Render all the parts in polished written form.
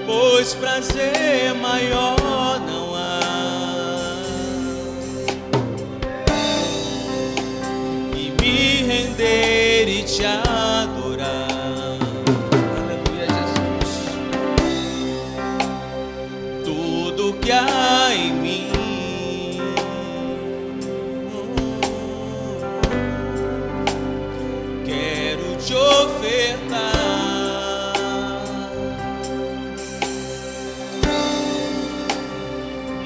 pois prazer maior não há. E me render e te adorar. Aleluia, Jesus. Tudo que há em mim quero te ofertar.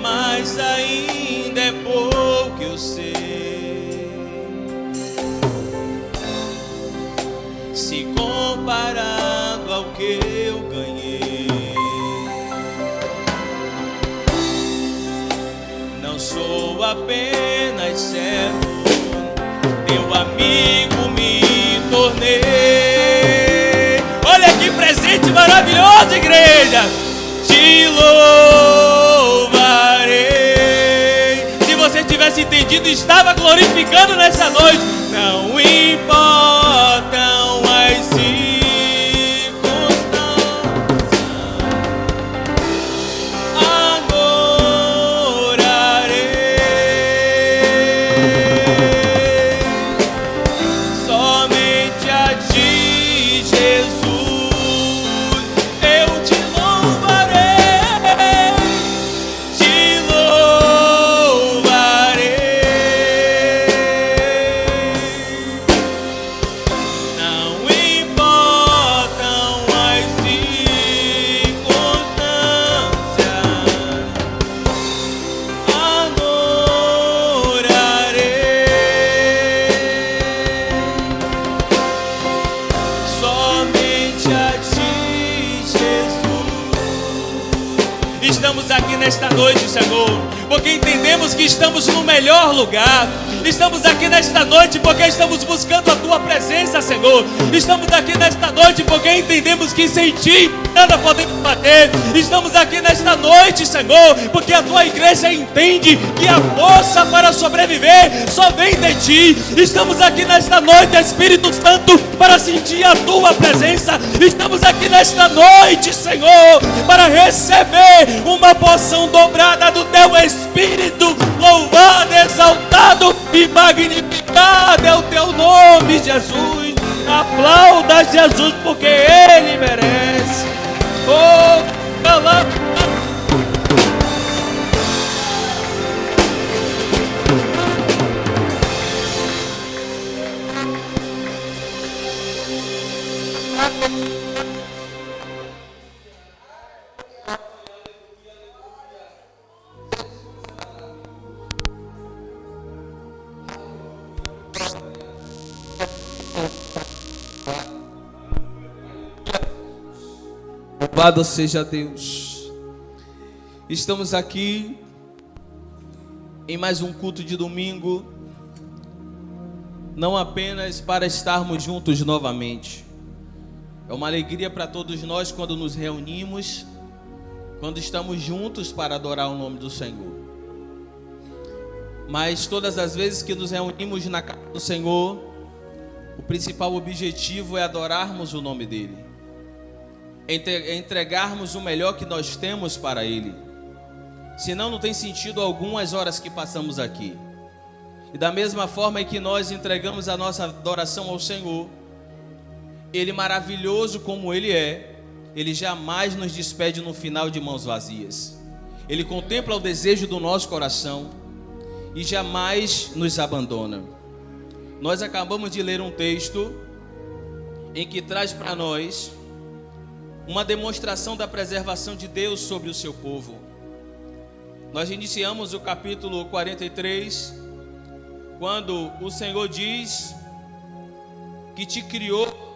Mas ainda é pouco, eu sei, se comparado ao que eu ganhei. Não sou apenas servo, teu amigo me tornei. Olha que presente maravilhoso, igreja! Te louvarei. Se você tivesse entendido, estava glorificando nessa noite. Não importam as circunstâncias, adorarei somente a ti, Jesus. Estamos aqui nesta noite, Senhor, porque entendemos que estamos no melhor lugar. Estamos aqui nesta noite porque estamos buscando a Tua presença, Senhor. Estamos aqui nesta noite porque entendemos que sem Ti nada podemos fazer. Estamos aqui nesta noite, Senhor, porque a Tua igreja entende que a força para sobreviver só vem de Ti. Estamos aqui nesta noite, Espírito Santo, para sentir a Tua presença. Estamos aqui nesta noite, Senhor, para receber uma porção dobrada do Teu Espírito. Louvado, exaltado e magnificado é o Teu nome, Jesus. Aplauda Jesus, porque Ele merece. Oh, calma. Louvado seja Deus. Estamos aqui em mais um culto de domingo, não apenas para estarmos juntos novamente. É uma alegria para todos nós quando nos reunimos, quando estamos juntos para adorar o nome do Senhor. Mas todas as vezes que nos reunimos na casa do Senhor, o principal objetivo é adorarmos o nome dEle, entregarmos o melhor que nós temos para Ele. Senão não tem sentido algum as horas que passamos aqui. E da mesma forma que nós entregamos a nossa adoração ao Senhor, Ele, maravilhoso como Ele é, Ele jamais nos despede no final de mãos vazias. Ele contempla o desejo do nosso coração e jamais nos abandona. Nós acabamos de ler um texto em que traz para nós uma demonstração da preservação de Deus sobre o seu povo. Nós iniciamos o capítulo 43, quando o Senhor diz que te criou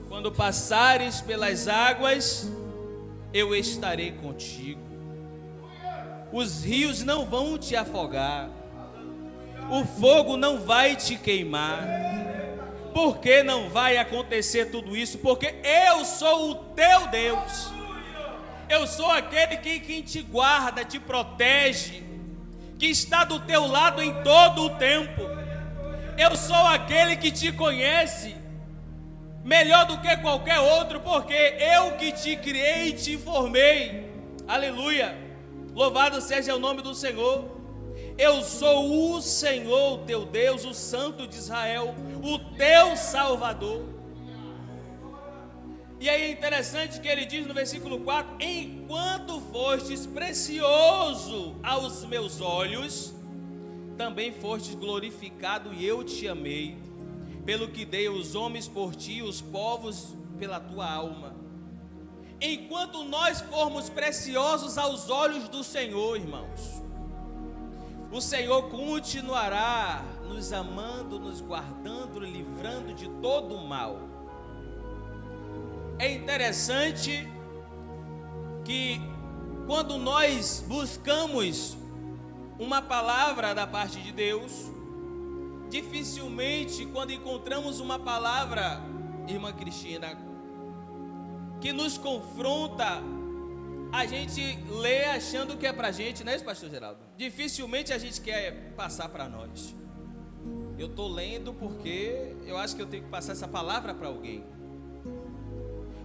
quando passares pelas águas, eu estarei contigo. os rios não vão te afogar, o fogo não vai te queimar. Por que não vai acontecer tudo isso? Porque eu sou o teu Deus. Eu sou aquele que te guarda, te protege, que está do teu lado em todo o tempo. Eu sou aquele que te conhece melhor do que qualquer outro, porque eu que te criei e te formei. Aleluia, louvado seja o nome do Senhor. Eu sou o Senhor, teu Deus, o Santo de Israel, o teu Salvador. E aí é interessante que ele diz no versículo 4: enquanto fostes precioso aos meus olhos, também fostes glorificado e eu te amei, pelo que dei os homens por ti, os povos pela tua alma. Enquanto nós formos preciosos aos olhos do Senhor, irmãos, o Senhor continuará nos amando, nos guardando, livrando de todo o mal. É interessante que quando nós buscamos uma palavra da parte de Deus, dificilmente quando encontramos uma palavra, irmã Cristina, que nos confronta, a gente lê achando que é pra gente, não é isso, pastor Geraldo? Dificilmente a gente quer passar para nós. Eu estou lendo porque eu acho que eu tenho que passar essa palavra para alguém.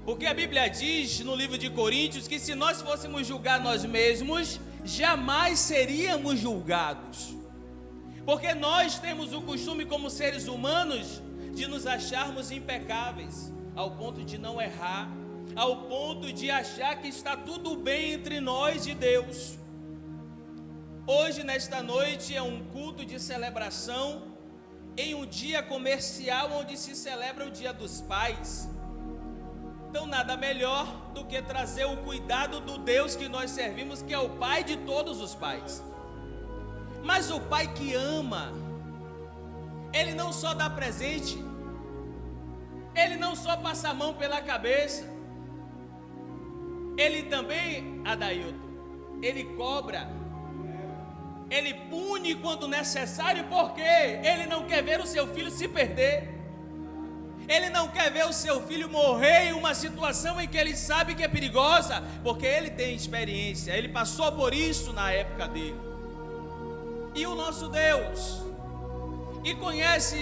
Porque a Bíblia diz no livro de Coríntios que se nós fôssemos julgar nós mesmos, jamais seríamos julgados. Porque nós temos o costume como seres humanos de nos acharmos impecáveis, ao ponto de não errar, ao ponto de achar que está tudo bem entre nós e Deus. Hoje, nesta noite, é um culto de celebração em um dia comercial onde se celebra o Dia dos Pais. Então nada melhor do que trazer o cuidado do Deus que nós servimos, que é o Pai de todos os pais. Mas o Pai que ama, Ele não só dá presente, Ele não só passa a mão pela cabeça, Ele também, Adailton, Ele cobra, Ele pune quando necessário, porque Ele não quer ver o seu filho se perder. Ele não quer ver o seu filho morrer em uma situação em que ele sabe que é perigosa, porque ele tem experiência, ele passou por isso na época dele. E o nosso Deus, que conhece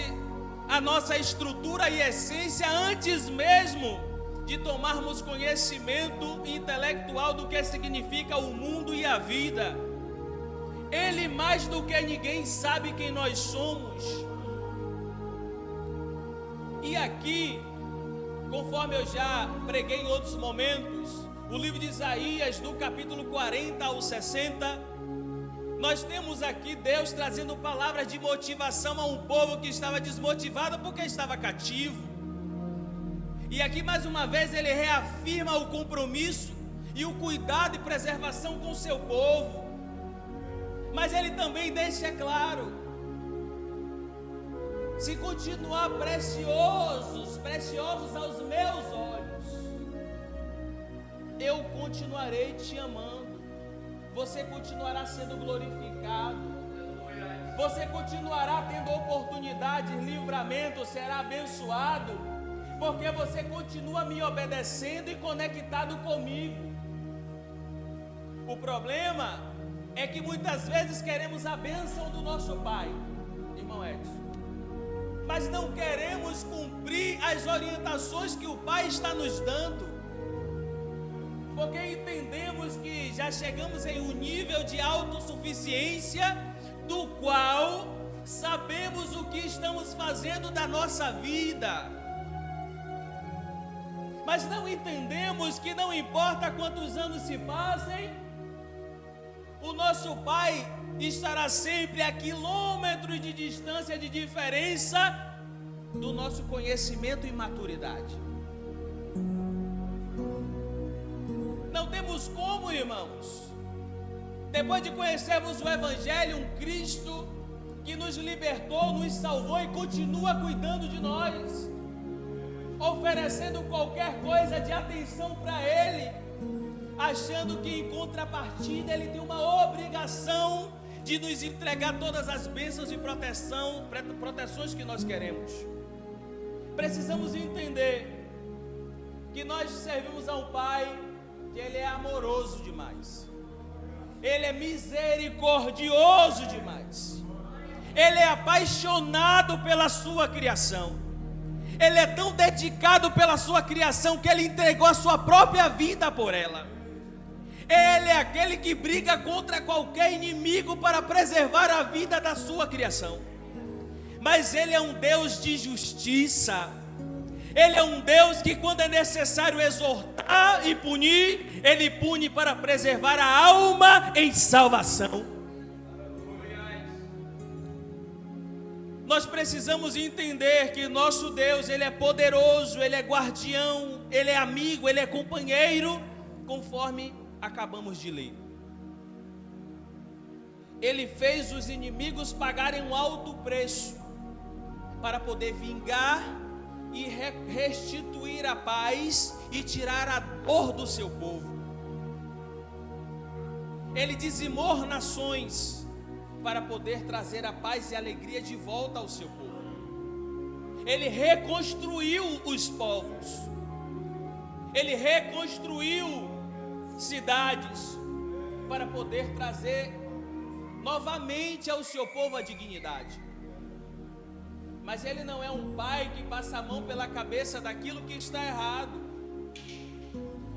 a nossa estrutura e essência antes mesmo de tomarmos conhecimento intelectual do que significa o mundo e a vida, Ele mais do que ninguém sabe quem nós somos. E aqui, conforme eu já preguei em outros momentos, o livro de Isaías, do capítulo 40 ao 60, nós temos aqui Deus trazendo palavras de motivação a um povo que estava desmotivado porque estava cativo. E aqui mais uma vez ele reafirma o compromisso e o cuidado e preservação com o seu povo. Mas ele também deixa claro: se continuar preciosos aos meus olhos, eu continuarei te amando, você continuará sendo glorificado, você continuará tendo oportunidades, livramento, será abençoado, porque você continua me obedecendo e conectado comigo. O problema é que muitas vezes queremos a bênção do nosso Pai, irmão Edson, mas não queremos cumprir as orientações que o Pai está nos dando, porque entendemos que já chegamos em um nível de autossuficiência, do qual sabemos o que estamos fazendo da nossa vida, mas não entendemos que não importa quantos anos se passem, o nosso Pai estará sempre a quilômetros de distância, de diferença do nosso conhecimento e maturidade. Não temos como, irmãos, depois de conhecermos o Evangelho, um Cristo que nos libertou, nos salvou e continua cuidando de nós, oferecendo qualquer coisa de atenção para Ele, a achando que em contrapartida Ele tem uma obrigação de nos entregar todas as bênçãos e proteções que nós queremos. Precisamos entender que nós servimos a um Pai que Ele é amoroso demais, Ele é misericordioso demais, Ele é apaixonado pela sua criação, Ele é tão dedicado pela sua criação que Ele entregou a sua própria vida por ela. Ele é aquele que briga contra qualquer inimigo para preservar a vida da sua criação. Mas Ele é um Deus de justiça. Ele é um Deus que, quando é necessário exortar e punir, Ele pune para preservar a alma em salvação. Nós precisamos entender que nosso Deus, Ele é poderoso, Ele é guardião, Ele é amigo, Ele é companheiro, conforme acabamos de ler. Ele fez os inimigos pagarem um alto preço para poder vingar e restituir a paz e tirar a dor do seu povo. Ele dizimou nações para poder trazer a paz e a alegria de volta ao seu povo. Ele reconstruiu os povos. Ele reconstruiu cidades para poder trazer novamente ao seu povo a dignidade. Mas Ele não é um pai que passa a mão pela cabeça daquilo que está errado.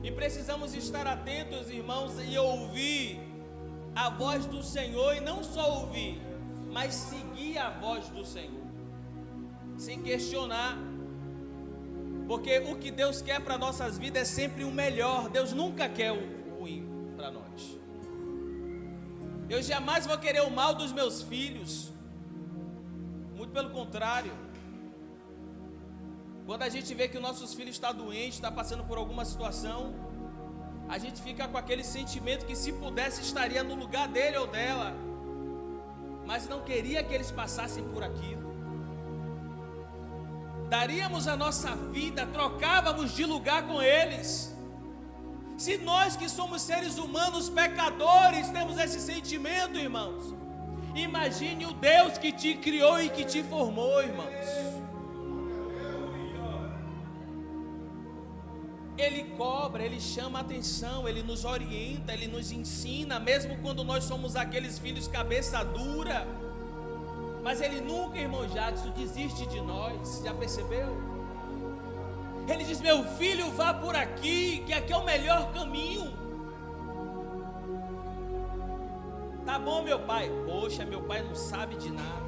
E precisamos estar atentos, irmãos, e ouvir a voz do Senhor, e não só ouvir, mas seguir a voz do Senhor, sem questionar, porque o que Deus quer para nossas vidas é sempre o melhor. Deus nunca quer o ruim para nós. Eu jamais vou querer o mal dos meus filhos, muito pelo contrário. Quando a gente vê que o nossos filhos está doente, está passando por alguma situação, a gente fica com aquele sentimento que, se pudesse, estaria no lugar dele ou dela, mas não queria que eles passassem por aquilo. Daríamos a nossa vida, trocávamos de lugar com eles. Se nós, que somos seres humanos pecadores, temos esse sentimento, irmãos, imagine o Deus que te criou e que te formou, irmãos. Ele cobra, Ele chama a atenção, Ele nos orienta, Ele nos ensina, mesmo quando nós somos aqueles filhos cabeça dura. Mas Ele nunca, irmão Jadson, desiste de nós, já percebeu? Ele diz: meu filho, vá por aqui, que aqui é o melhor caminho. Tá bom, meu pai. Poxa, meu pai não sabe de nada.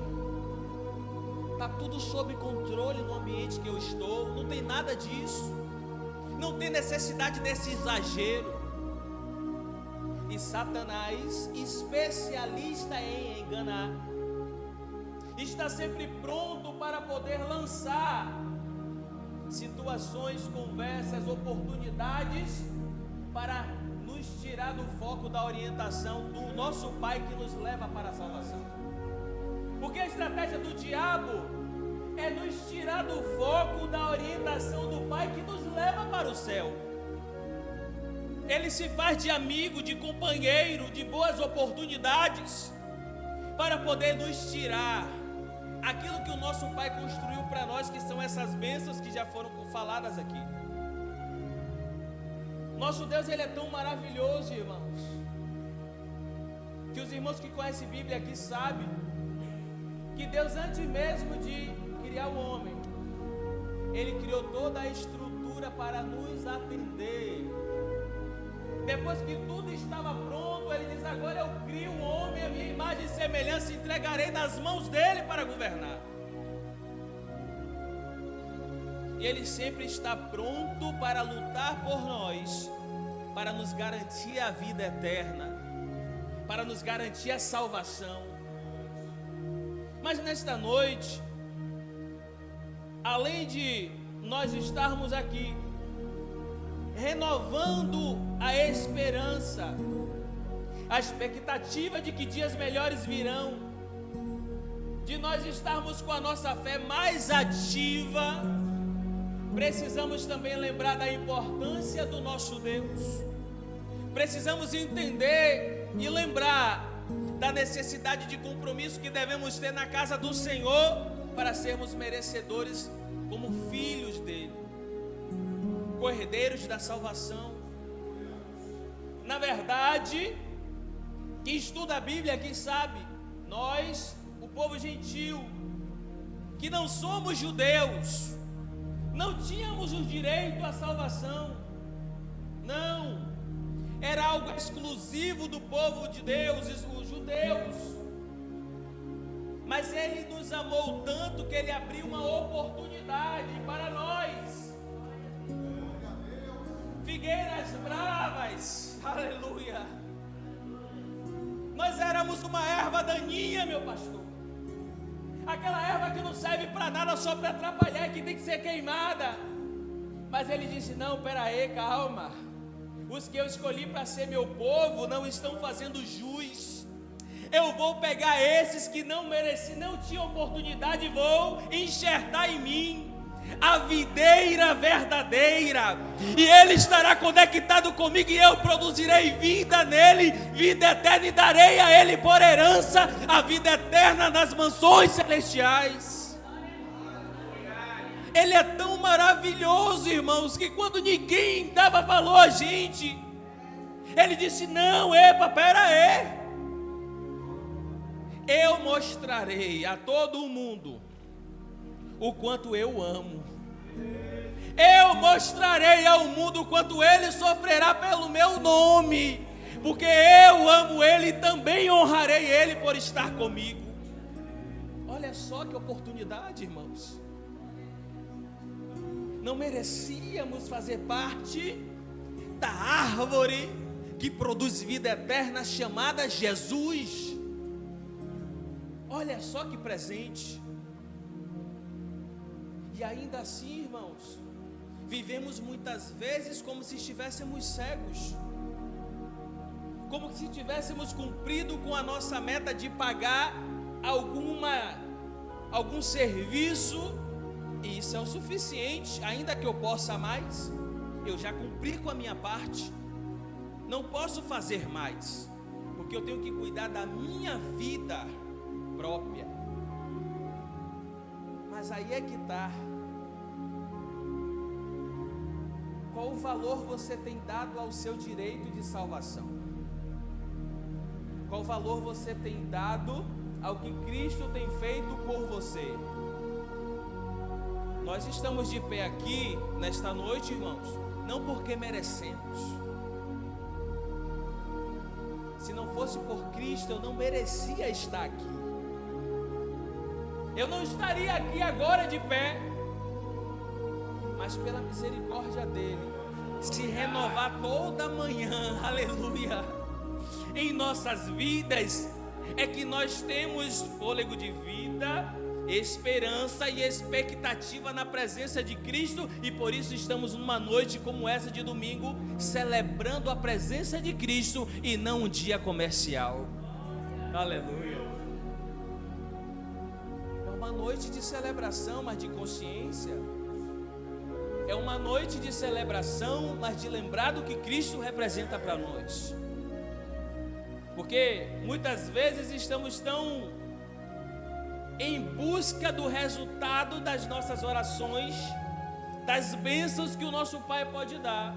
Tá tudo sob controle no ambiente que eu estou, não tem nada disso. Não tem necessidade desse exagero. E Satanás, especialista em enganar, está sempre pronto para poder lançar situações, conversas, oportunidades para nos tirar do foco da orientação do nosso Pai que nos leva para a salvação. Porque a estratégia do diabo é nos tirar do foco da orientação do Pai que nos leva para o céu. Ele se faz de amigo, de companheiro, de boas oportunidades, para poder nos tirar aquilo que o nosso Pai construiu para nós, que são essas bênçãos que já foram faladas aqui. Nosso Deus, Ele é tão maravilhoso, irmãos, que os irmãos que conhecem a Bíblia aqui sabem que Deus, antes mesmo de criar o homem, Ele criou toda a estrutura para nos atender. Depois que tudo estava pronto, Ele diz: agora eu crio o homem, a minha imagem e semelhança, e entregarei nas mãos dele para governar. E Ele sempre está pronto para lutar por nós, para nos garantir a vida eterna, para nos garantir a salvação. Mas nesta noite, além de nós estarmos aqui renovando a esperança, a expectativa de que dias melhores virão, de nós estarmos com a nossa fé mais ativa, precisamos também lembrar da importância do nosso Deus. precisamos entender e lembrar da necessidade de compromisso que devemos ter na casa do Senhor para sermos merecedores como filhos dele, cordeiros da salvação. Na verdade, quem estuda a Bíblia, quem sabe, nós, o povo gentil, que não somos judeus, não tínhamos o direito à salvação. Não, era algo exclusivo do povo de Deus, os judeus. Mas Ele nos amou tanto que Ele abriu uma oportunidade para nós. Figueiras bravas, aleluia. Nós éramos uma erva daninha, meu pastor. Aquela erva que não serve para nada, só para atrapalhar e que tem que ser queimada. Mas Ele disse: não, peraí, calma. Os que eu escolhi para ser meu povo não estão fazendo jus. Eu vou pegar esses que não mereciam, não tinham oportunidade, e vou enxertar em mim a videira verdadeira, e Ele estará conectado comigo, e eu produzirei vida nele, vida eterna, e darei a Ele por herança a vida eterna nas mansões celestiais. Ele é tão maravilhoso, irmãos, que quando ninguém dava valor a gente, Ele disse: não, epa, pera aí, eu mostrarei a todo mundo o quanto eu amo. Eu mostrarei ao mundo o quanto ele sofrerá pelo meu nome, porque eu amo ele e também honrarei ele por estar comigo. Olha só que oportunidade, irmãos. Não merecíamos fazer parte da árvore que produz vida eterna, chamada Jesus. Olha só que presente. E ainda assim, irmãos, vivemos muitas vezes como se estivéssemos cegos, como se tivéssemos cumprido com a nossa meta de pagar algum serviço, e isso é o suficiente. Ainda que eu possa mais, eu já cumpri com a minha parte, não posso fazer mais, porque eu tenho que cuidar da minha vida própria. Mas aí é que está. Qual o valor você tem dado ao seu direito de salvação? Qual valor você tem dado ao que Cristo tem feito por você? Nós estamos de pé aqui nesta noite, irmãos, não porque merecemos. Se não fosse por Cristo, eu não merecia estar aqui. Eu não estaria aqui agora de pé, mas pela misericórdia dele, se renovar toda manhã, aleluia, em nossas vidas, é que nós temos fôlego de vida, esperança e expectativa na presença de Cristo, e por isso estamos numa noite como essa de domingo, celebrando a presença de Cristo e não um dia comercial. Aleluia. É uma noite de celebração, mas de consciência. É uma noite de celebração, mas de lembrar do que Cristo representa para nós. Porque muitas vezes estamos tão em busca do resultado das nossas orações, das bênçãos que o nosso Pai pode dar,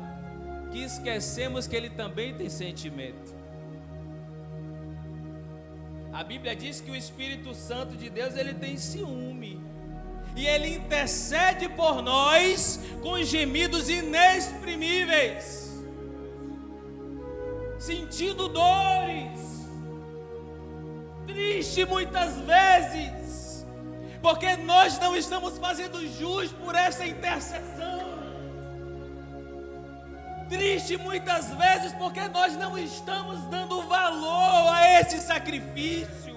que esquecemos que Ele também tem sentimento. A Bíblia diz que o Espírito Santo de Deus, ele tem ciúme, e ele intercede por nós com gemidos inexprimíveis, sentindo dores, triste muitas vezes, porque nós não estamos fazendo jus por essa intercessão. Triste muitas vezes porque nós não estamos dando valor a esse sacrifício.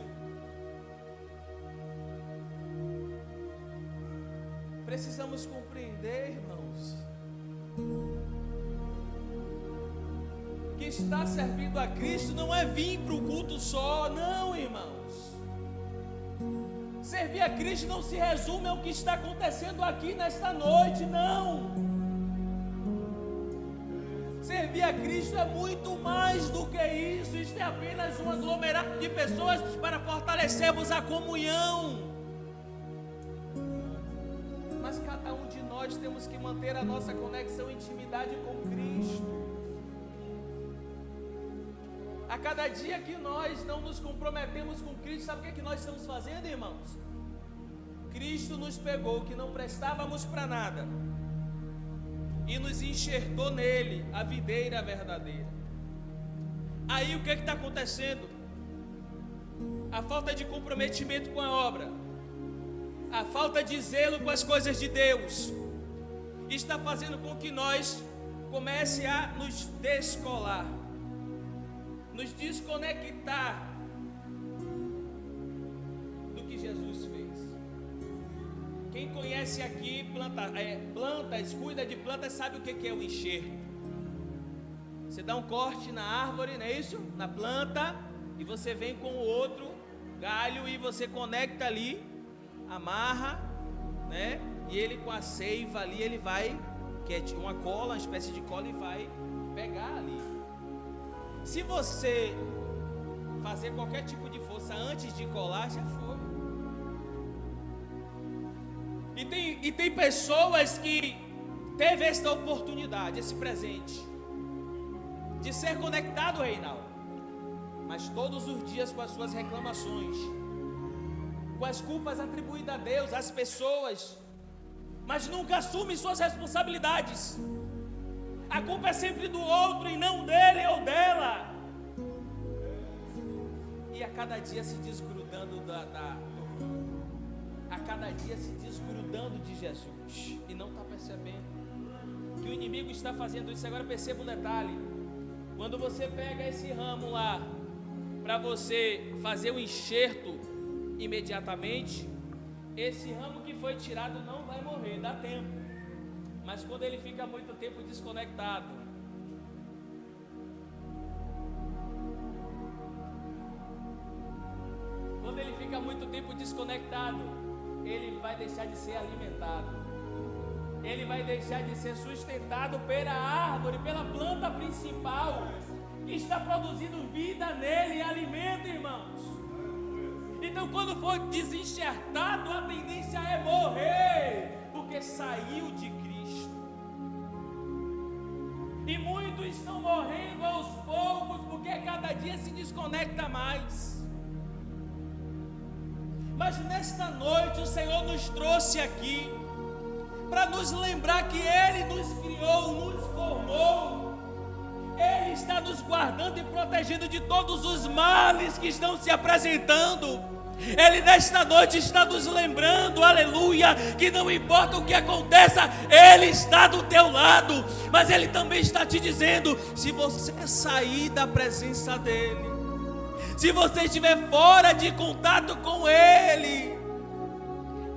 Precisamos compreender, irmãos, que estar servindo a Cristo não é vir para o culto só, não, irmãos. Servir a Cristo não se resume ao que está acontecendo aqui nesta noite, não. Servir Servir a Cristo é muito mais do que isso. Isso é apenas um aglomerado de pessoas para fortalecermos a comunhão. Mas cada um de nós temos que manter a nossa conexão e intimidade com Cristo. A cada dia que nós não nos comprometemos com Cristo, sabe o que nós estamos fazendo, irmãos? Cristo nos pegou, que não prestávamos para nada, e nos enxertou nele, a videira verdadeira. Aí o que está acontecendo? A falta de comprometimento com a obra, a falta de zelo com as coisas de Deus, está fazendo com que nós comece a nos descolar, nos desconectar do que Jesus fez. Quem conhece aqui plantas, cuida de plantas, sabe o que é o enxerto. Você dá um corte na árvore, não é isso? Na planta, e você vem com o outro galho e você conecta ali, amarra, né? E ele com a seiva ali, ele vai, que é uma cola, uma espécie de cola, e vai pegar ali. Se você fazer qualquer tipo de força antes de colar, já foi. E tem pessoas que teve esta oportunidade, esse presente, de ser conectado, Reinaldo, mas todos os dias com as suas reclamações, com as culpas atribuídas a Deus, às pessoas, mas nunca assume suas responsabilidades. A culpa é sempre do outro e não dele ou dela. E a cada dia se desgrudando a cada dia se desgrudando de Jesus, e não está percebendo que o inimigo está fazendo isso. Agora perceba um detalhe: quando você pega esse ramo lá para você fazer o enxerto imediatamente, esse ramo que foi tirado não vai morrer, dá tempo. Mas quando ele fica muito tempo desconectado, ele vai deixar de ser alimentado, ele vai deixar de ser sustentado pela árvore, pela planta principal que está produzindo vida nele e alimento, irmãos. Então, quando for desenxertado, a tendência é morrer, porque saiu de Cristo. E muitos estão morrendo aos poucos, porque cada dia se desconecta mais. Mas nesta noite o Senhor nos trouxe aqui para nos lembrar que Ele nos criou, nos formou. Ele está nos guardando e protegendo de todos os males que estão se apresentando. Ele nesta noite está nos lembrando, aleluia, que não importa o que aconteça, Ele está do teu lado. Mas Ele também está te dizendo: se você sair da presença dEle, se você estiver fora de contato com Ele,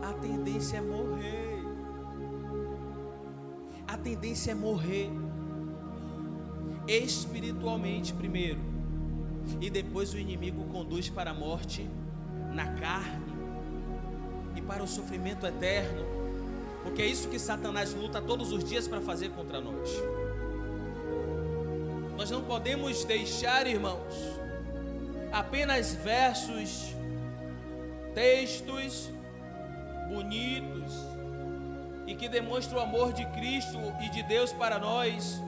a tendência é morrer. A tendência é morrer espiritualmente primeiro, e depois o inimigo conduz para a morte na carne e para o sofrimento eterno, porque é isso que Satanás luta todos os dias para fazer contra nós. Nós não podemos deixar, irmãos, apenas versos, textos bonitos e que demonstram o amor de Cristo e de Deus para nós,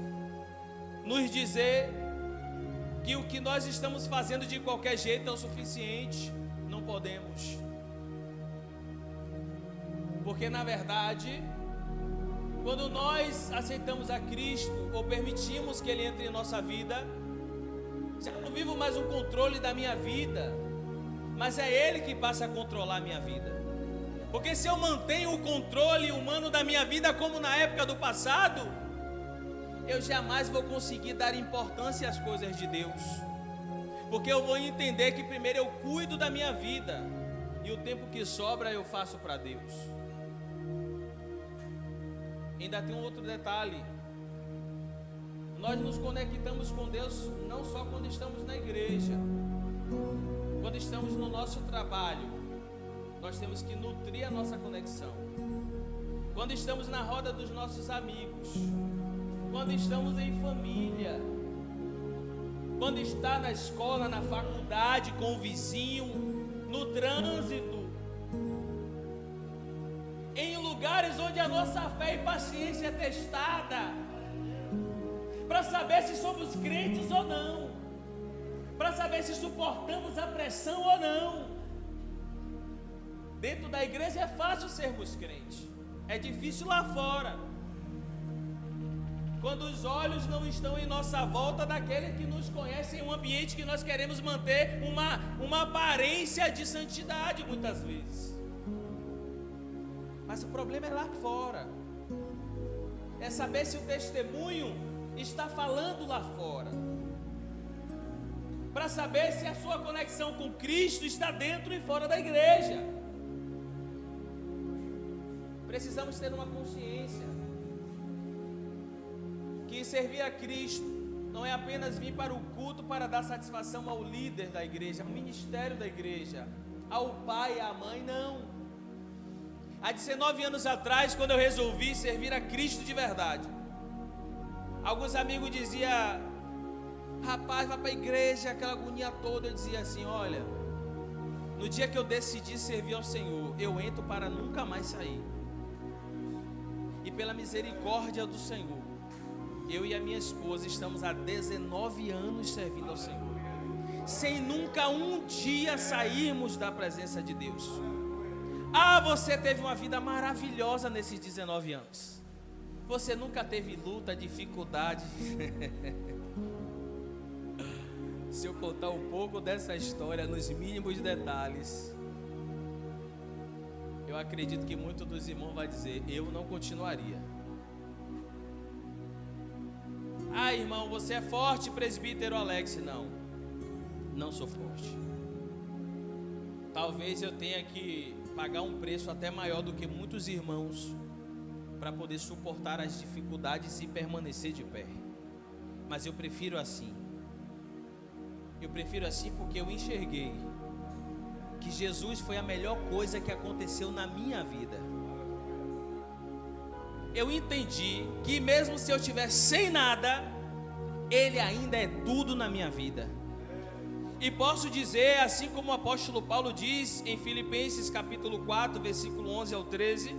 nos dizer que o que nós estamos fazendo de qualquer jeito é o suficiente. Não podemos, porque na verdade, quando nós aceitamos a Cristo ou permitimos que Ele entre em nossa vida, já não vivo mais o controle da minha vida, mas é Ele que passa a controlar a minha vida. Porque se eu mantenho o controle humano da minha vida como na época do passado, eu jamais vou conseguir dar importância às coisas de Deus, porque eu vou entender que primeiro eu cuido da minha vida e o tempo que sobra eu faço para Deus. Ainda tem um outro detalhe: nós nos conectamos com Deus não só quando estamos na igreja, quando estamos no nosso trabalho, nós temos que nutrir a nossa conexão. Quando estamos na roda dos nossos amigos, quando estamos em família, quando está na escola, na faculdade, com o vizinho, no trânsito, em lugares onde a nossa fé e paciência é testada, para saber se somos crentes ou não, para saber se suportamos a pressão ou não. Dentro da igreja é fácil sermos crentes, é difícil lá fora, quando os olhos não estão em nossa volta daquele que nos conhece, em um ambiente que nós queremos manter uma aparência de santidade muitas vezes. Mas o problema é lá fora, é saber se o testemunho está falando lá fora, para saber se a sua conexão com Cristo está dentro e fora da igreja. Precisamos ter uma consciência que servir a Cristo não é apenas vir para o culto para dar satisfação ao líder da igreja, ao ministério da igreja, ao pai e à mãe, não. Há 19 anos atrás, quando eu resolvi servir a Cristo de verdade, alguns amigos diziam: rapaz, vai para a igreja, aquela agonia toda. Eu dizia assim: olha, no dia que eu decidi servir ao Senhor, eu entro para nunca mais sair. E pela misericórdia do Senhor, eu e a minha esposa estamos há 19 anos servindo ao Senhor, sem nunca um dia sairmos da presença de Deus. Ah, você teve uma vida maravilhosa nesses 19 anos. Você nunca teve luta, dificuldade. Se eu contar um pouco dessa história nos mínimos detalhes, eu acredito que muitos dos irmãos vão dizer: eu não continuaria. Ah, irmão, você é forte, presbítero Alex. Não sou forte. Talvez eu tenha que pagar um preço até maior do que muitos irmãos para poder suportar as dificuldades e permanecer de pé. Mas eu prefiro assim. Eu prefiro assim porque eu enxerguei que Jesus foi a melhor coisa que aconteceu na minha vida. Eu entendi que mesmo se eu estiver sem nada, Ele ainda é tudo na minha vida. E posso dizer, assim como o apóstolo Paulo diz em Filipenses capítulo 4, versículo 11 ao 13,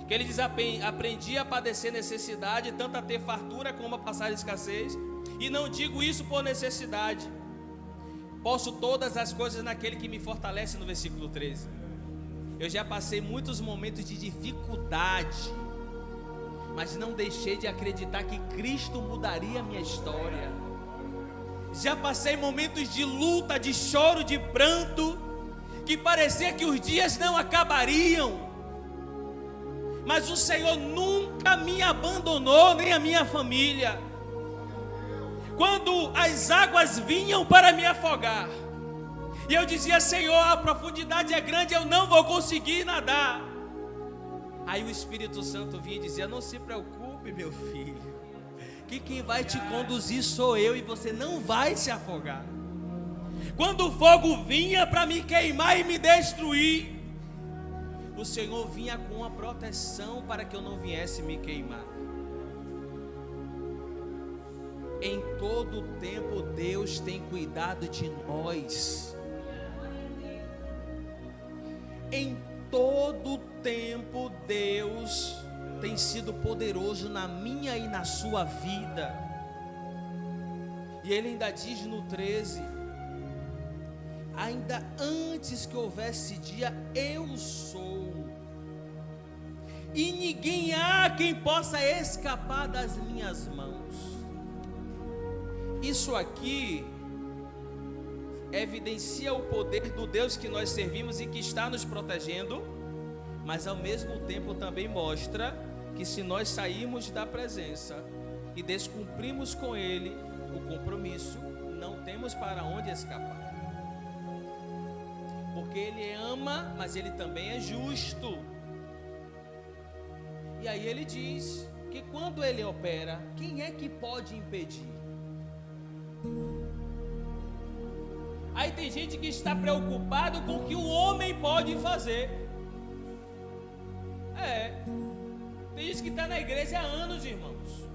que ele diz: aprendi a padecer necessidade, tanto a ter fartura como a passar escassez, e não digo isso por necessidade. Posso todas as coisas naquele que me fortalece, no versículo 13. Eu já passei muitos momentos de dificuldade, mas não deixei de acreditar que Cristo mudaria a minha história. Já passei momentos de luta, de choro, de pranto, que parecia que os dias não acabariam, mas o Senhor nunca me abandonou, nem a minha família. Quando as águas vinham para me afogar, e eu dizia: Senhor, a profundidade é grande, eu não vou conseguir nadar. Aí o Espírito Santo vinha e dizia: não se preocupe, meu filho, que quem vai te conduzir sou eu, e você não vai se afogar. Quando o fogo vinha para me queimar e me destruir, o Senhor vinha com uma proteção para que eu não viesse me queimar. Em todo tempo Deus tem cuidado de nós. Em todo tempo Deus tem sido poderoso na minha e na sua vida. E Ele ainda diz no 13: ainda antes que houvesse dia, eu sou, e ninguém há quem possa escapar das minhas mãos. Isso aqui evidencia o poder do Deus que nós servimos e que está nos protegendo, mas ao mesmo tempo também mostra que se nós sairmos da presença e descumprimos com Ele o compromisso, não temos para onde escapar. Porque Ele ama, mas Ele também é justo. E aí Ele diz que quando Ele opera, quem é que pode impedir? Aí tem gente que está preocupado com o que o homem pode fazer. Tem gente que está na igreja há anos, irmãos,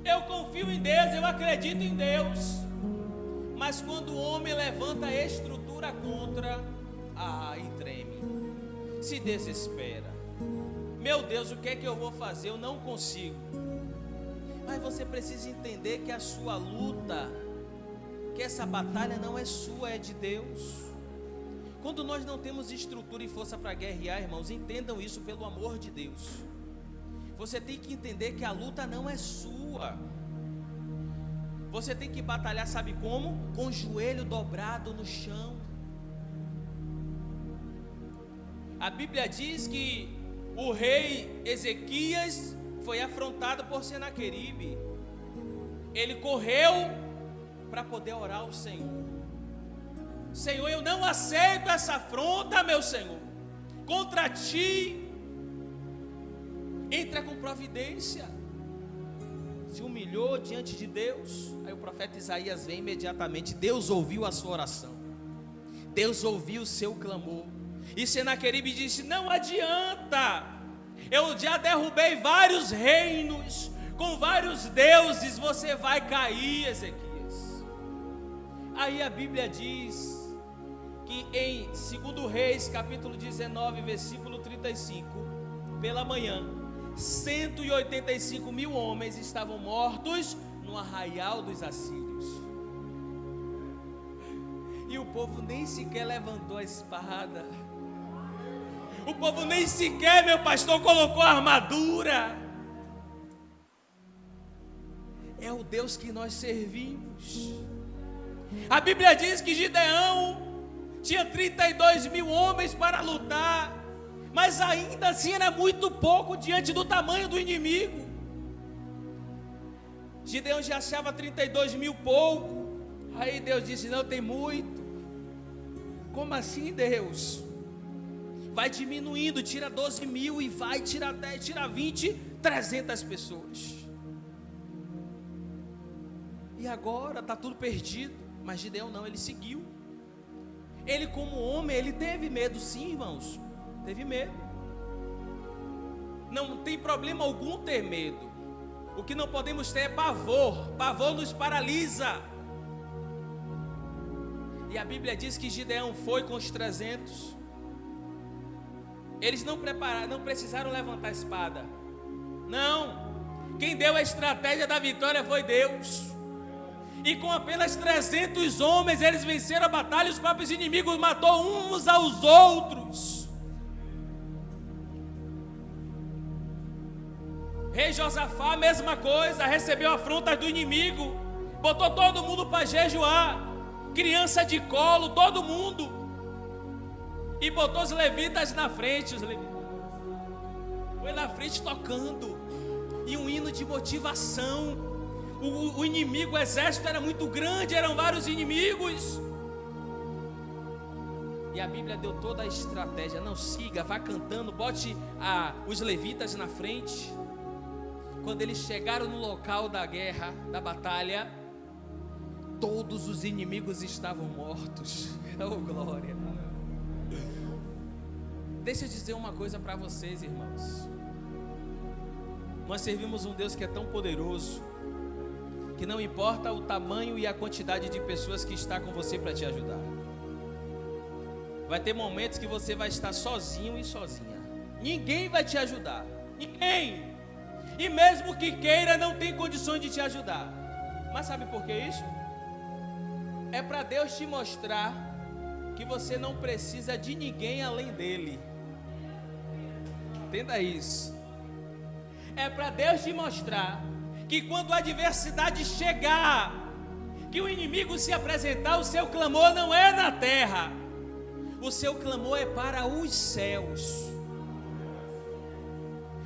Eu confio em Deus, eu acredito em Deus. Mas quando o homem levanta a estrutura contra, e treme, se desespera. Meu Deus, o que é que eu vou fazer? Eu não consigo. Mas você precisa entender que a sua luta, que essa batalha não é sua, é de Deus. Quando nós não temos estrutura e força para guerrear, irmãos, entendam isso pelo amor de Deus. Você tem que entender que a luta não é sua. Você tem que batalhar, sabe como? Com o joelho dobrado no chão. A Bíblia diz que o rei Ezequias foi afrontado por Senaqueribe. Ele correu para poder orar ao Senhor. Senhor, eu não aceito essa afronta, meu Senhor, contra ti. Entra com providência. Se humilhou diante de Deus. Aí o profeta Isaías vem imediatamente. Deus ouviu a sua oração, Deus ouviu o seu clamor. E Senaqueribe disse: não adianta, eu já derrubei vários reinos, com vários deuses, você vai cair, Ezequias. Aí a Bíblia diz que em 2 Reis, capítulo 19, versículo 35, pela manhã, 185 mil homens estavam mortos no arraial dos assírios. E o povo nem sequer levantou a espada. O povo nem sequer, meu pastor, colocou a armadura. É o Deus que nós servimos. A Bíblia diz que Gideão tinha 32 mil homens para lutar, mas ainda assim era muito pouco diante do tamanho do inimigo. Gideão já achava 32 mil pouco. Aí Deus disse: não, tem muito. Como assim, Deus? Vai diminuindo, tira 12 mil e vai, tira 10, tira 20, 300 pessoas. E agora está tudo perdido. Mas Gideão não, ele seguiu. Ele, como homem, ele teve medo, sim, irmãos. Teve medo. Não tem problema algum ter medo. O que não podemos ter é pavor. Pavor nos paralisa. E a Bíblia diz que Gideão foi com os 300. Eles não precisaram levantar a espada. Não. Quem deu a estratégia da vitória foi Deus. E com apenas 300 homens, eles venceram a batalha. E os próprios inimigos matou uns aos outros. Rei Josafá, mesma coisa, recebeu afrontas do inimigo, botou todo mundo para jejuar, criança de colo, todo mundo, e botou os levitas na frente. Os levitas foi na frente tocando, e um hino de motivação. O inimigo, o exército era muito grande, eram vários inimigos. E a Bíblia deu toda a estratégia. Não siga, vá cantando, bote os levitas na frente. Quando eles chegaram no local da guerra, da batalha, todos os inimigos estavam mortos. Oh, glória! Deixa eu dizer uma coisa para vocês, irmãos. Nós servimos um Deus que é tão poderoso, que não importa o tamanho e a quantidade de pessoas que está com você para te ajudar. Vai ter momentos que você vai estar sozinho e sozinha. Ninguém vai te ajudar. Ninguém. E mesmo que queira, não tem condições de te ajudar. Mas sabe por que isso? É para Deus te mostrar que você não precisa de ninguém além dele. Entenda isso. É para Deus te mostrar que quando a adversidade chegar, que o inimigo se apresentar, o seu clamor não é na terra. O seu clamor é para os céus.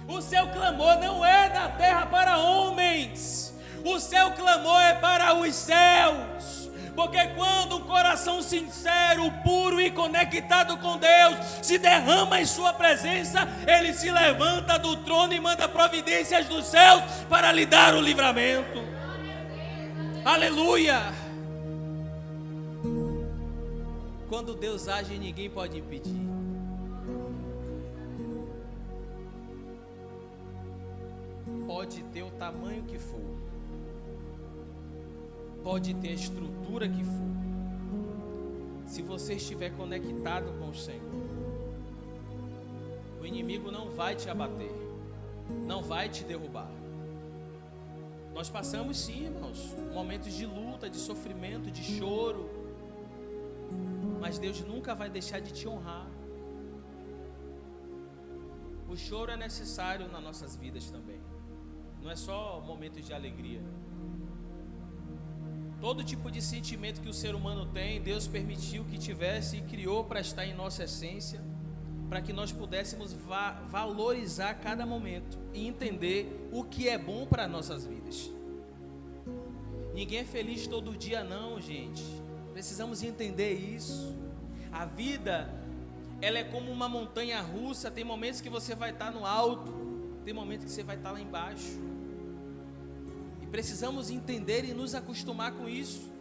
O seu clamor não é da terra para homens. O seu clamor é para os céus. Porque quando um coração sincero, puro e conectado com Deus se derrama em sua presença, Ele se levanta do trono e manda providências dos céus para lhe dar o livramento. Aleluia! Quando Deus age, ninguém pode impedir. Pode ter o tamanho que for. pode ter a estrutura que for, se você estiver conectado com o Senhor, o inimigo não vai te abater, não vai te derrubar. Nós passamos sim, irmãos, momentos de luta, de sofrimento, de choro, mas Deus nunca vai deixar de te honrar. O choro é necessário nas nossas vidas também, não é só momentos de alegria. Todo tipo de sentimento que o ser humano tem, Deus permitiu que tivesse e criou para estar em nossa essência, para que nós pudéssemos valorizar cada momento e entender o que é bom para nossas vidas. Ninguém é feliz todo dia não, gente. Precisamos entender isso. A vida, ela é como uma montanha russa. Tem momentos que você vai estar no alto, tem momentos que você vai estar lá embaixo. E precisamos entender e nos acostumar com isso.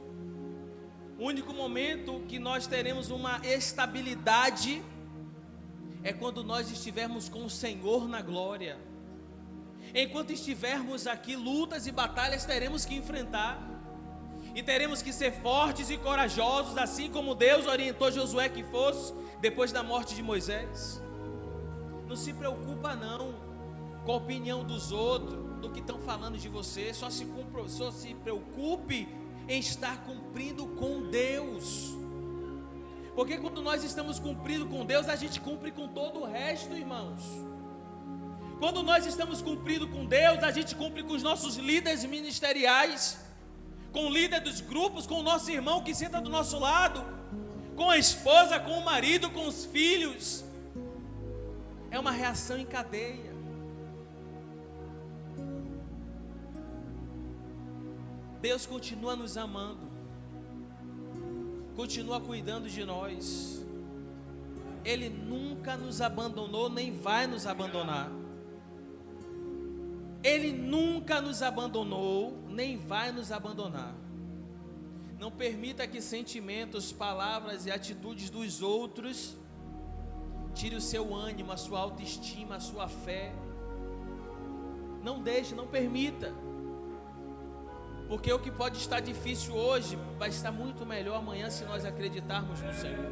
O único momento que nós teremos uma estabilidade é quando nós estivermos com o Senhor na glória. Enquanto estivermos aqui, lutas e batalhas teremos que enfrentar, e teremos que ser fortes e corajosos, assim como Deus orientou Josué que fosse, depois da morte de Moisés. Não se preocupa não com a opinião dos outros, do que estão falando de você, só se preocupe em estar cumprindo com Deus. Porque quando nós estamos cumprindo com Deus, a gente cumpre com todo o resto, irmãos. Quando nós estamos cumprindo com Deus, a gente cumpre com os nossos líderes ministeriais, com o líder dos grupos, com o nosso irmão que senta do nosso lado, com a esposa, com o marido, com os filhos. É uma reação em cadeia. Deus continua nos amando, continua cuidando de nós. Ele nunca nos abandonou, nem vai nos abandonar. Ele nunca nos abandonou, nem vai nos abandonar. Não permita que sentimentos, palavras e atitudes dos outros tire o seu ânimo, a sua autoestima, a sua fé. Não deixe, não permita. Porque o que pode estar difícil hoje vai estar muito melhor amanhã se nós acreditarmos no Senhor.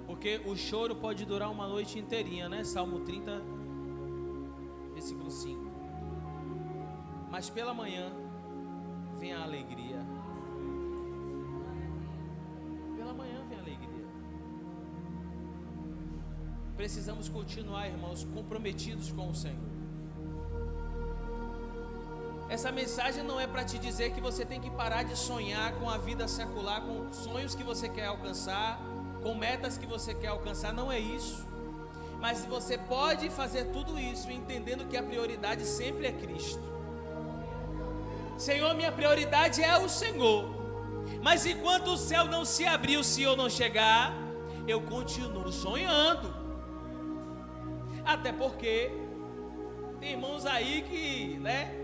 Porque o choro pode durar uma noite inteirinha, né? Salmo 30, versículo 5. Mas pela manhã vem a alegria. Pela manhã vem a alegria. Precisamos continuar, irmãos, comprometidos com o Senhor. Essa mensagem não é para te dizer que você tem que parar de sonhar com a vida secular, com sonhos que você quer alcançar, com metas que você quer alcançar, não é isso. Mas você pode fazer tudo isso entendendo que a prioridade sempre é Cristo. Senhor, minha prioridade é o Senhor. Mas enquanto o céu não se abrir, o Senhor não chegar, eu continuo sonhando. Até porque tem irmãos aí que, né,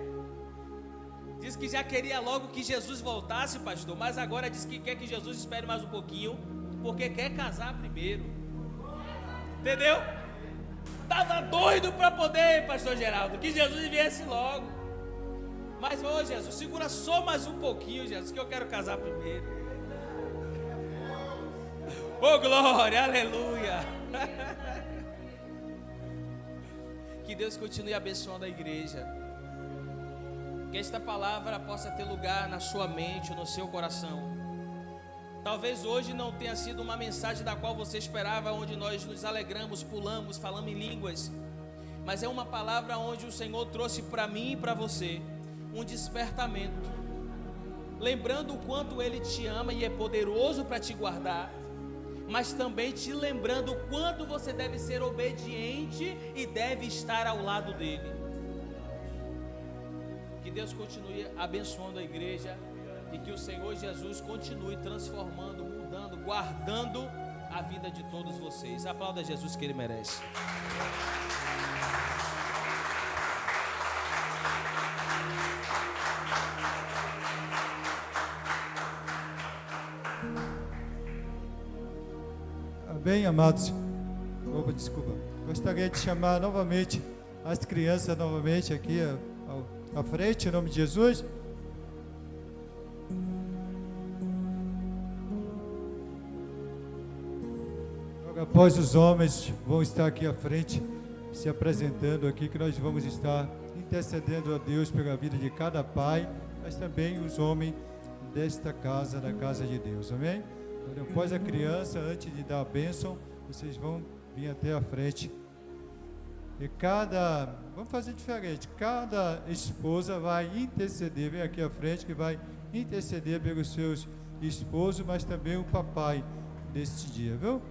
diz que já queria logo que Jesus voltasse, pastor, mas agora diz que quer que Jesus espere mais um pouquinho, porque quer casar primeiro. Entendeu? Estava doido para poder, pastor Geraldo, que Jesus viesse logo. Mas, ô Jesus, segura só mais um pouquinho, Jesus, que eu quero casar primeiro. Ô glória, aleluia. Que Deus continue abençoando a igreja. Que esta palavra possa ter lugar na sua mente, no seu coração. Talvez hoje não tenha sido uma mensagem da qual você esperava, onde nós nos alegramos, pulamos, falamos em línguas. Mas é uma palavra onde o Senhor trouxe para mim e para você um despertamento. Lembrando o quanto Ele te ama e é poderoso para te guardar. Mas também te lembrando o quanto você deve ser obediente e deve estar ao lado dEle. Que Deus continue abençoando a igreja e que o Senhor Jesus continue transformando, mudando, guardando a vida de todos vocês. Aplauda Jesus que Ele merece. Bem, amados, desculpa. Gostaria de chamar novamente as crianças novamente aqui à frente, em nome de Jesus. Após os homens vão estar aqui à frente, se apresentando aqui, que nós vamos estar intercedendo a Deus pela vida de cada pai, mas também os homens desta casa, da casa de Deus, amém? Então, após a criança, antes de dar a bênção, vocês vão vir até a frente. E vamos fazer diferente, cada esposa vai interceder, vem aqui à frente, que vai interceder pelos seus esposos, mas também o papai deste dia, viu?